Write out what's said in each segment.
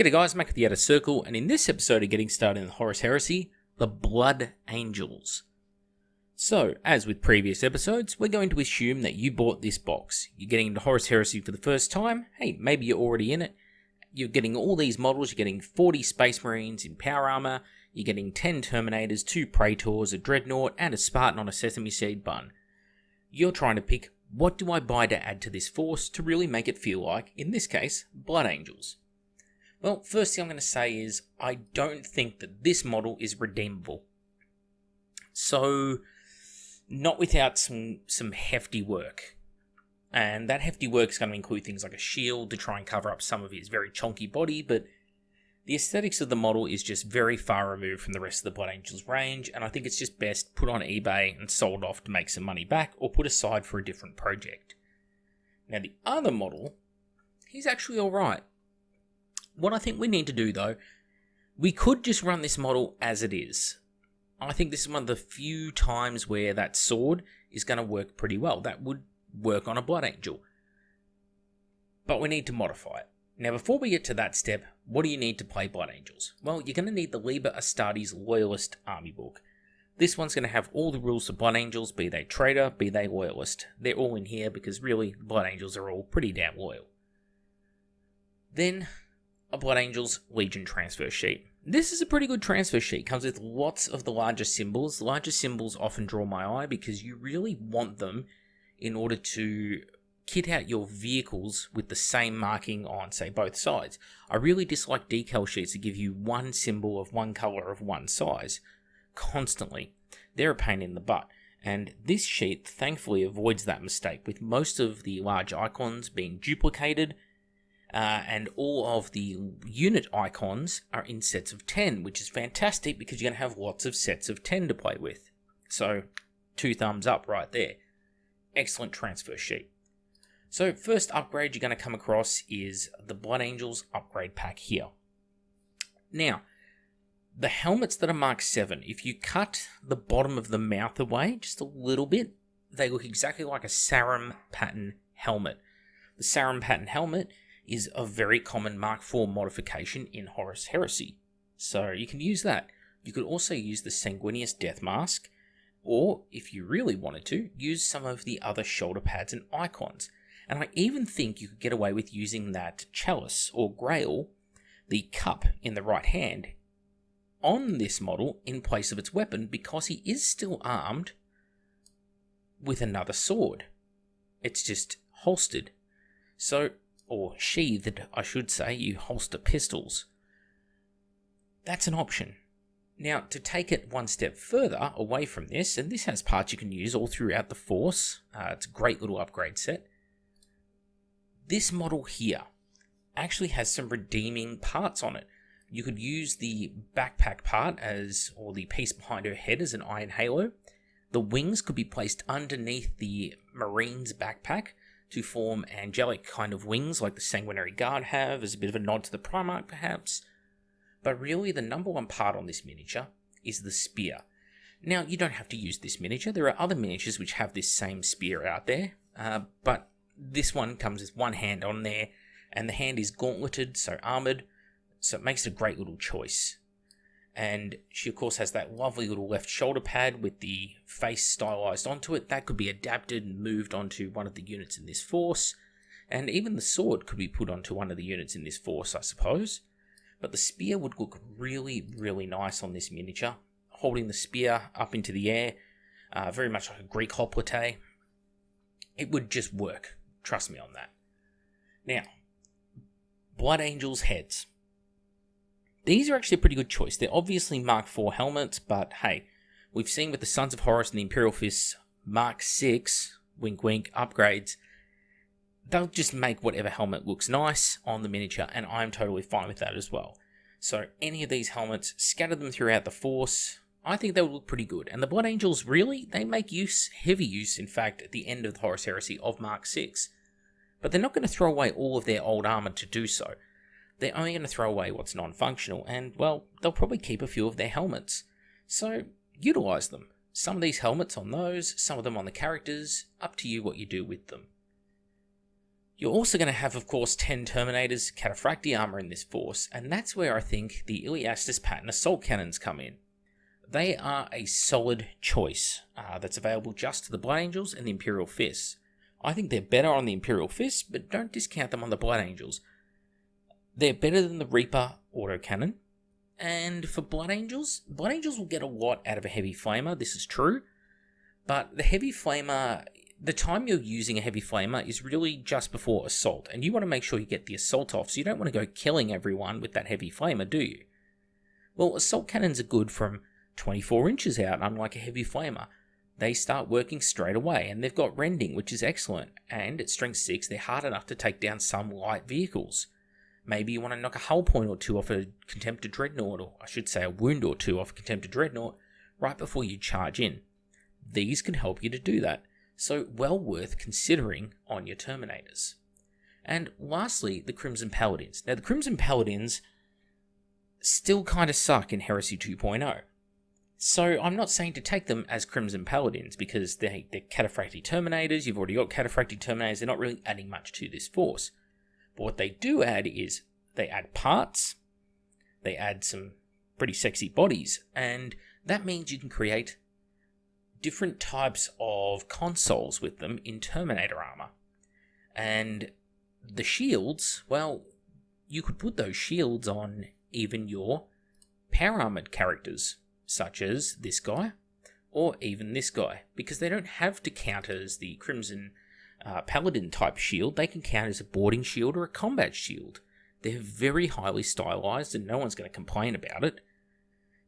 G'day guys, Mac with the Outer Circle, and in this episode of Getting Started in the Horus Heresy, the Blood Angels. So, as with previous episodes, we're going to assume that you bought this box. You're getting into Horus Heresy for the first time, hey, maybe you're already in it. You're getting all these models, you're getting 40 Space Marines in power armor, you're getting 10 Terminators, 2 Praetors, a Dreadnought, and a Spartan on a sesame seed bun. You're trying to pick, what do I buy to add to this force to really make it feel like, in this case, Blood Angels? Well, first thing I'm going to say is, I don't think that this model is redeemable. So, not without some hefty work. And that hefty work is going to include things like a shield to try and cover up some of his very chunky body, but the aesthetics of the model is just very far removed from the rest of the Blood Angels range, and I think it's just best put on eBay and sold off to make some money back, or put aside for a different project. Now, the other model, he's actually alright. What I think we need to do, though, we could just run this model as it is. I think this is one of the few times where that sword is going to work pretty well. That would work on a Blood Angel. But we need to modify it. Now, before we get to that step, what do you need to play Blood Angels? Well, you're going to need the Liber Astartes Loyalist Army Book. This one's going to have all the rules for Blood Angels, be they Traitor, be they Loyalist. They're all in here because really, Blood Angels are all pretty damn loyal. Then, a Blood Angels Legion transfer sheet. This is a pretty good transfer sheet. Comes with lots of the larger symbols. The larger symbols often draw my eye because you really want them in order to kit out your vehicles with the same marking on, say, both sides. I really dislike decal sheets that give you one symbol of one colour of one size constantly. They're a pain in the butt. And this sheet thankfully avoids that mistake, with most of the large icons being duplicated. And all of the unit icons are in sets of 10, which is fantastic because you're going to have lots of sets of 10 to play with. So, 2 thumbs up right there. Excellent transfer sheet. So, first upgrade you're going to come across is the Blood Angels upgrade pack here. Now, the helmets that are Mark 7, if you cut the bottom of the mouth away just a little bit, they look exactly like a Sarum pattern helmet. The Sarum pattern helmet is a very common Mark IV modification in Horus Heresy. So you can use that. You could also use the Sanguinius Death Mask, or, if you really wanted to, use some of the other shoulder pads and icons. And I even think you could get away with using that Chalice, or Grail, the cup in the right hand, on this model in place of its weapon, because he is still armed with another sword. It's just holstered. So, or sheathed, I should say, you holster pistols. That's an option. Now, to take it one step further away from this, and this has parts you can use all throughout the Force, it's a great little upgrade set. This model here actually has some redeeming parts on it. You could use the backpack part or the piece behind her head as an iron halo. The wings could be placed underneath the Marine's backpack to form angelic kind of wings like the Sanguinary Guard have, as a bit of a nod to the Primarch perhaps. But really the number one part on this miniature is the spear. Now, you don't have to use this miniature. There are other miniatures which have this same spear out there, but this one comes with one hand on there, and the hand is gauntleted, so armoured, so it makes it a great little choice. And she, of course, has that lovely little left shoulder pad with the face stylized onto it. That could be adapted and moved onto one of the units in this force. And even the sword could be put onto one of the units in this force, I suppose. But the spear would look really, really nice on this miniature. Holding the spear up into the air, very much like a Greek hoplite. It would just work. Trust me on that. Now, Blood Angels heads. These are actually a pretty good choice. They're obviously Mark IV helmets, but hey, we've seen with the Sons of Horus and the Imperial Fists Mark VI, wink wink, upgrades, they'll just make whatever helmet looks nice on the miniature, and I'm totally fine with that as well. So any of these helmets, scatter them throughout the Force, I think they would look pretty good. And the Blood Angels, really, they make heavy use, in fact, at the end of the Horus Heresy of Mark VI. But they're not going to throw away all of their old armor to do so. They're only going to throw away what's non-functional, and, well, they'll probably keep a few of their helmets. So, utilise them. Some of these helmets on those, some of them on the characters, up to you what you do with them. You're also going to have, of course, 10 Terminators, Cataphractii armor in this force, and that's where I think the Iliastus Pattern Assault Cannons come in. They are a solid choice that's available just to the Blood Angels and the Imperial Fists. I think they're better on the Imperial Fists, but don't discount them on the Blood Angels. They're better than the Reaper autocannon. And for Blood Angels will get a lot out of a Heavy Flamer, this is true. But the Heavy Flamer, the time you're using a Heavy Flamer is really just before Assault. And you want to make sure you get the Assault off, so you don't want to go killing everyone with that Heavy Flamer, do you? Well, Assault Cannons are good from 24 inches out, unlike a Heavy Flamer. They start working straight away, and they've got rending, which is excellent. And at Strength 6, they're hard enough to take down some light vehicles. Maybe you want to knock a hull point or two off a Contemptor Dreadnought, or I should say a wound or two off a Contemptor Dreadnought, right before you charge in. These can help you to do that, so well worth considering on your Terminators. And lastly, the Crimson Paladins. Now, the Crimson Paladins still kind of suck in Heresy 2.0. So I'm not saying to take them as Crimson Paladins, because they're Cataphractii Terminators, you've already got Cataphractii Terminators, they're not really adding much to this force. But what they do add is, they add parts, they add some pretty sexy bodies, and that means you can create different types of consoles with them in Terminator armor. And the shields, well, you could put those shields on even your power armored characters, such as this guy, or even this guy, because they don't have to count as the Crimson Paladin type shield. They can count as a boarding shield or a combat shield. They're very highly stylized and no one's going to complain about it.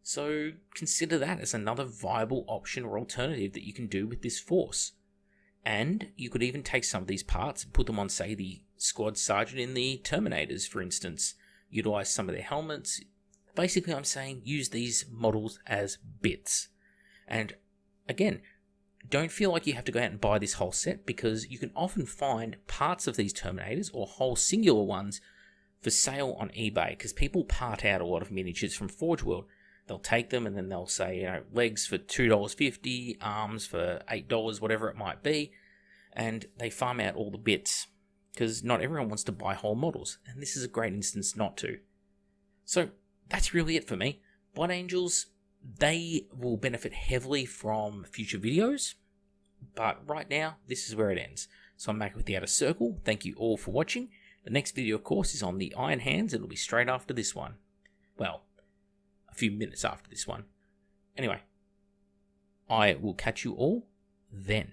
So consider that as another viable option or alternative that you can do with this force. And you could even take some of these parts and put them on, say, the Squad Sergeant in the Terminators, for instance. Utilize some of their helmets. Basically, I'm saying use these models as bits. And again, don't feel like you have to go out and buy this whole set, because you can often find parts of these Terminators or whole singular ones for sale on eBay, because people part out a lot of miniatures from Forge World. They'll take them and then they'll say, you know, legs for $2.50, arms for $8, whatever it might be, and they farm out all the bits, because not everyone wants to buy whole models, and this is a great instance not to. So that's really it for me. Blood Angels, they will benefit heavily from future videos, but right now, this is where it ends. So I'm back with the Outer Circle. Thank you all for watching. The next video, of course, is on the Iron Hands. It'll be straight after this one. Well, a few minutes after this one. Anyway, I will catch you all then.